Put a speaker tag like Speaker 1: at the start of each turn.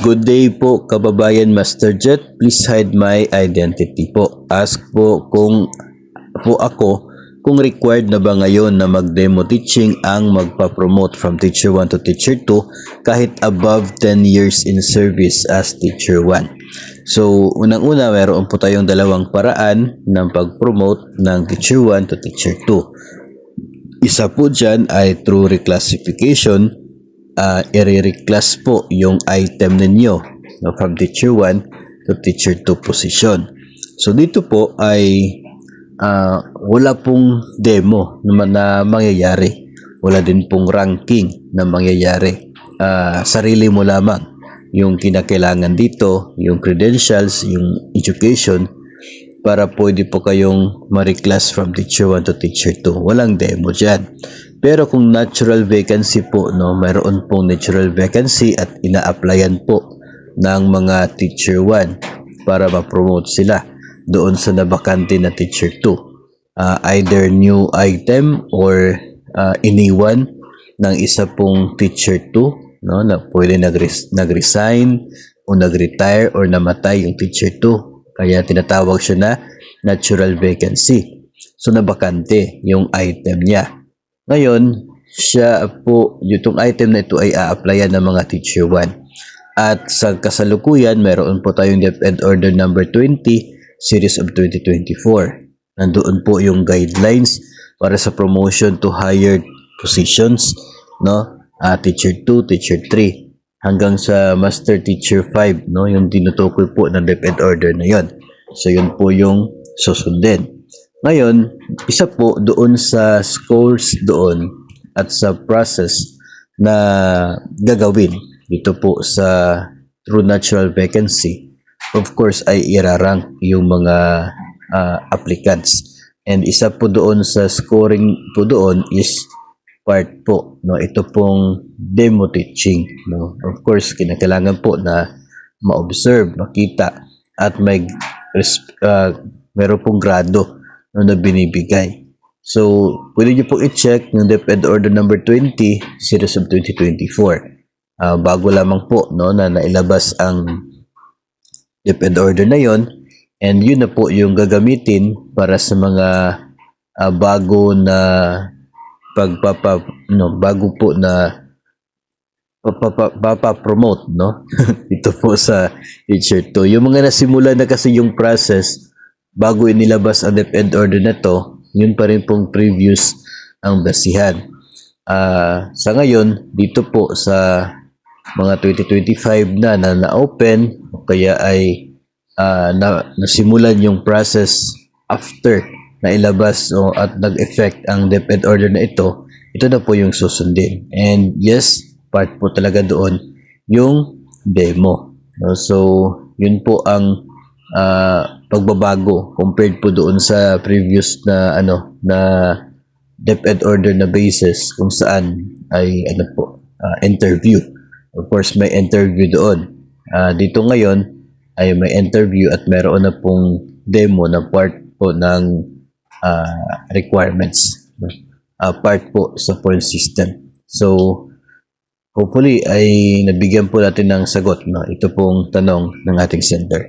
Speaker 1: Good day po kababayan Master Jet. Please hide my identity po. Ask po kung ako kung required na ba ngayon na mag-demo teaching ang magpa-promote from Teacher 1 to Teacher 2 kahit above 10 years in service as Teacher 1. So, unang-una, meron po tayong dalawang paraan ng pag-promote ng Teacher 1 to Teacher 2. Isa po dyan ay through reclassification. I-reclass po yung item ninyo from Teacher 1 to Teacher 2 position. So, dito po ay wala pong demo na mangyayari. Wala din pong ranking na mangyayari. Sarili mo lamang yung kinakailangan dito, yung credentials, yung education, para pwede po kayong ma-reclass from Teacher 1 to Teacher 2. Walang demo dyan. Pero kung natural vacancy po, no, mayroon pong natural vacancy at ina-applyan po ng mga Teacher 1 para ma-promote sila doon sa nabakante na Teacher 2. Either new item or iniwan ng isa pong Teacher 2, no, na pwede nag-resign o nag-retire or namatay yung Teacher 2. Kaya tinatawag siya na natural vacancy. So nabakante yung item niya. Ngayon, siya po, yung item na ito ay a-applyan ng mga Teacher 1. At sa kasalukuyan, meron po tayong DepEd Order number 20, Series of 2024. Nandoon po yung guidelines para sa promotion to higher positions, no? Teacher 2, Teacher 3, hanggang sa Master Teacher 5, no? Yung tinutukoy po ng DepEd Order na yon. So, yun po yung susundin. Ngayon, isa po doon sa scores doon at sa process na gagawin dito po sa true natural vacancy, of course ay irarank yung mga applicants. And isa po doon sa scoring po doon is part po, no, ito pong demo teaching, no. Of course, kinakailangan po na ma-observe, makita at may meron pong grado na binibigay. So, pwede nyo pong i-check yung DepEd Order number 20, Series of 2024. Bago lamang po, no, na nailabas ang DepEd Order na yon, and yun na po yung gagamitin para sa mga bago na bago po na papapromote, no? Ito po sa Teacher 2. Yung mga nasimula na kasi yung process bago inilabas ang DepEd Order na to, yun pa rin pong previous ang basihan. Sa ngayon, dito po sa mga 2025 na na-open, o kaya ay nasimulan yung process after na ilabas at nag-effect ang DepEd Order na ito na po yung susundin. And yes, part po talaga doon yung demo. So, yun po ang pagbabago compared po doon sa previous na na DepEd Order na basis kung saan ay interview. Of course, may interview doon. Dito ngayon ay may interview at meron na pong demo na part po ng requirements. Part po sa point system. So, hopefully ay nabigyan po natin ng sagot, no, ito pong tanong ng ating sender.